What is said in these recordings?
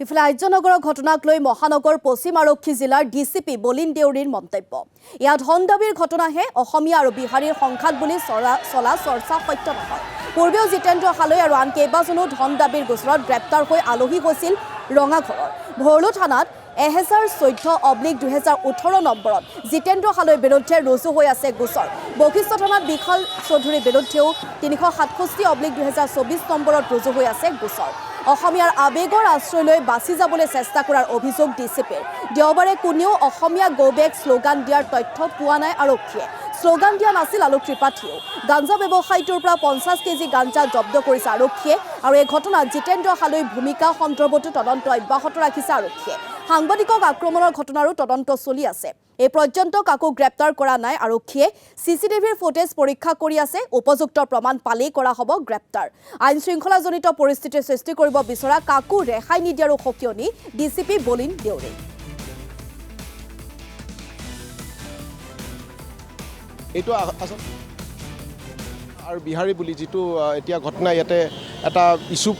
ইফালে আৰ্যনগৰৰ ঘটনাক লৈ মহানগৰ পশ্চিম আৰক্ষী জিলাৰ ডিচিপি বলিন দেউৰীৰ মন্তব্য। ইয়াত ধন দাবীৰ ঘটনাহে অসমীয়া আৰু বিহাৰীৰ সংঘাত বুলি চলা চৰ্চা সত্য নহয়। পূৰ্বেও জিতেন্দ্ৰ হালৈ আৰু আন কেইবাজনো ধন দাবীৰ গোচৰত গ্ৰেপ্তাৰ হৈ আলহী হৈছিল ৰঙাঘৰৰ ভৰলু থানাত 1014/2018 নম্বৰত জিতেন্দ্ৰ হালৈৰ বিৰুদ্ধে ৰুজু হৈ আছে গোচৰ। বশিষ্ঠ থানাত বিশাল চৌধুৰীৰ বিৰুদ্ধেও 367/2024 নম্বৰত ৰুজু হৈ আছে গোচৰ। অসমীয়াৰ আবেগৰ আশ্ৰয় লৈ বাছি যাবলৈ চেষ্টা কৰাৰ অভিযোগ ডিচিপিৰ। দেওবাৰে কোনেও অসমীয়া গো বেক শ্লোগান দিয়াৰ তথ্য পোৱা নাই আৰক্ষীয়ে। শ্লোগান দিয়া নাছিল আলোক ত্ৰিপাঠীয়েও। গাঞ্জা ব্যৱসায়ীটোৰ পৰা 50 কেজি গাঞ্জা জব্দ কৰিছে আৰক্ষীয়ে আৰু এই ঘটনাত জিতেন্দ্ৰ হালৈৰ ভূমিকা সন্দৰ্ভতো তদন্ত অব্যাহত ৰাখিছে আৰক্ষীয়ে। সাংবাদিকক আক্ৰমণৰ ঘটনাৰো তদন্ত চলি আছে। এই পৰ্যন্ত কাকো গ্ৰেপ্তাৰ কৰা নাই আৰক্ষীয়ে। চিচিটিভিৰ ফুটেজ পৰীক্ষা কৰি আছে। উপযুক্ত প্ৰমাণ পালেই কৰা হ'ব গ্ৰেপ্তাৰ। আইন শৃংখলাজনিত পৰিস্থিতিৰ সৃষ্টি কৰিব বিচৰা কাকো ৰেহাই নিদিয়াৰো সকিয়নি ডিচিপি বলিন দেউৰী। এইটো আৰু বিহাৰী বুলি যিটো এতিয়া ঘটনা ইয়াতে এটা ইছ্যু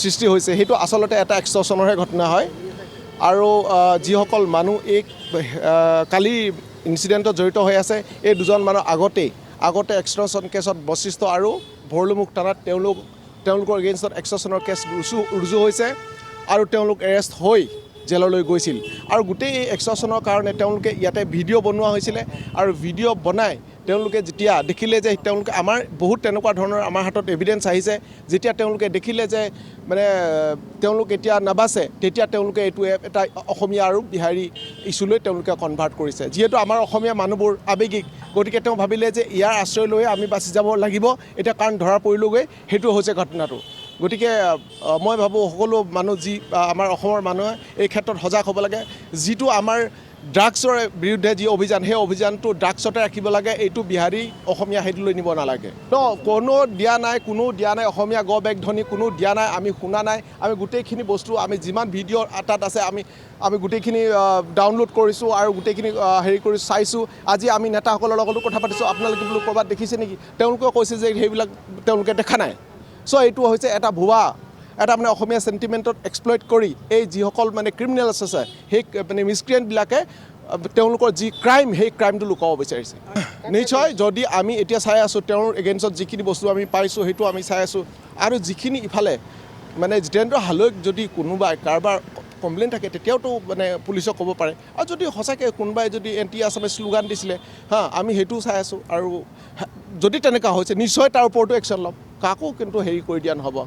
সৃষ্টি হৈছে, সেইটো আচলতে এটা এক্সটৰ্চনৰহে ঘটনা হয়। আৰু যিসকল মানুহ এই কালি ইনচিডেণ্টত জড়িত হৈ আছে, এই দুজন মানুহ আগতে এক্সটৰ্চন কেছত বশিষ্ঠ আৰু ভৰলুমুখ থানাত তেওঁলোকৰ এগেইনষ্টত এক্সটৰ্চনৰ কেছ ৰুজু হৈছে আৰু তেওঁলোক এৰেষ্ট হৈ জেললৈ গৈছিল। আৰু গোটেই এই এক্সটৰ্চনৰ কাৰণে তেওঁলোকে ইয়াতে ভিডিঅ' বনোৱা হৈছিলে আৰু ভিডিঅ' বনাই তেওঁলোকে যেতিয়া দেখিলে যে তেওঁলোকে আমাৰ বহুত তেনেকুৱা ধৰণৰ আমাৰ হাতত এভিডেঞ্চ আহিছে, যেতিয়া তেওঁলোকে দেখিলে যে মানে তেওঁলোক এতিয়া নাবাচে, তেতিয়া তেওঁলোকে এইটো এটা অসমীয়া আৰু বিহাৰী ইছ্যুলৈ তেওঁলোকে কনভাৰ্ট কৰিছে। যিহেতু আমাৰ অসমীয়া মানুহবোৰ আৱেগিক, গতিকে তেওঁ ভাবিলে যে ইয়াৰ আশ্ৰয় লৈয়ে আমি বাচি যাব লাগিব। এতিয়া কাৰণ ধৰা পৰিলোগৈ, সেইটো হৈছে ঘটনাটো। গতিকে মই ভাবোঁ সকলো মানুহ আমাৰ অসমৰ মানুহে এই ক্ষেত্ৰত সজাগ হ'ব লাগে। যিটো আমাৰ ড্ৰাগছৰ বিৰুদ্ধে যি অভিযান, সেই অভিযানটো ড্ৰাগছতে ৰাখিব লাগে। এইটো বিহাৰী অসমীয়া সেইটোলৈ নিব নালাগে। কোনো দিয়া নাই অসমীয়া গ বেগ ধ্বনি কোনো দিয়া নাই, আমি শুনা নাই। আমি গোটেইখিনি বস্তু আমি যিমান ভিডিঅ' তাত আছে আমি গোটেইখিনি ডাউনলোড কৰিছোঁ আৰু গোটেইখিনি চাইছোঁ। আজি আমি নেতাসকলৰ লগতো কথা পাতিছোঁ। আপোনালোকে বোলো ক'ৰবাত দেখিছে নেকি? তেওঁলোকেও কৈছে যে সেইবিলাক তেওঁলোকে দেখা নাই। চ' এইটো হৈছে এটা ভুৱা, এটা মানে অসমীয়া চেণ্টিমেণ্টত এক্সপ্লইট কৰি এই যিসকল মানে ক্ৰিমিনেলছ আছে, সেই মানে মিছক্ৰিয়েণ্টবিলাকে তেওঁলোকৰ যি ক্ৰাইম, সেই ক্ৰাইমটো লুকাব বিচাৰিছে। নিশ্চয় যদি আমি এতিয়া চাই আছোঁ তেওঁৰ এগেইনষ্টত যিখিনি বস্তু আমি পাইছোঁ, সেইটো আমি চাই আছোঁ। আৰু যিখিনি ইফালে মানে জিতেন্দ্ৰ হালৈক যদি কোনোবাই কাৰোবাৰ কমপ্লেইন থাকে, তেতিয়াওতো মানে পুলিচক ক'ব পাৰে। আৰু যদি সঁচাকৈ কোনোবাই যদি এণ্টি আছামিজ শ্লোগান দিছিলে, আমি সেইটোও চাই আছোঁ। আৰু যদি তেনেকুৱা হৈছে, নিশ্চয় তাৰ ওপৰতো একশ্যন ল'ম। কাকো কিন্তু হেৰি কৰি দিয়া নহ'ব,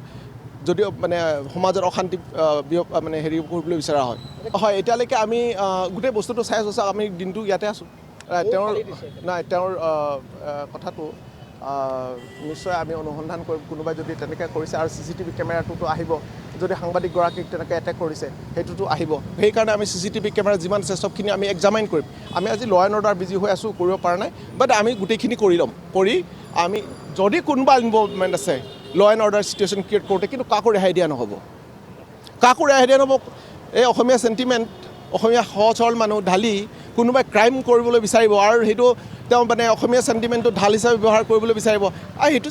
যদিও মানে সমাজত অশান্তি মানে হেৰি কৰিবলৈ বিচৰা হয়। এতিয়ালৈকে আমি গোটেই বস্তুটো চাই আছোঁ। আমি দিনটো ইয়াতে আছোঁ। তেওঁৰ কথাটো নিশ্চয় আমি অনুসন্ধান কৰিম। কোনোবাই যদি তেনেকৈ কৰিছে আৰু CCTV কেমেৰাটোতো আহিব। যদি সাংবাদিকগৰাকীক তেনেকৈ এটেক কৰিছে, সেইটোতো আহিব। সেইকাৰণে আমি CCTV কেমেৰা যিমান আছে চবখিনি আমি এক্সামাইন কৰিম। আমি আজি ল' এণ্ড অৰ্ডাৰ বিজি হৈ আছোঁ, কৰিব পৰা নাই। বাট আমি গোটেইখিনি কৰি ল'ম। কৰি আমি যদি কোনোবা ইনভলভমেণ্ট আছে ল' এণ্ড অৰ্ডাৰ চিটুৱেশ্যন ক্ৰিয়েট কৰোঁতে, কিন্তু কাকো ৰেহাই দিয়া নহ'ব। এই অসমীয়া চেণ্টিমেণ্ট, অসমীয়া সহজ সৰল মানুহ ঢালি কোনোবাই ক্ৰাইম কৰিবলৈ বিচাৰিব আৰু সেইটো তেওঁ মানে অসমীয়া চেণ্টিমেণ্টটো ঢাল হিচাপে ব্যৱহাৰ কৰিবলৈ বিচাৰিব আৰু সেইটো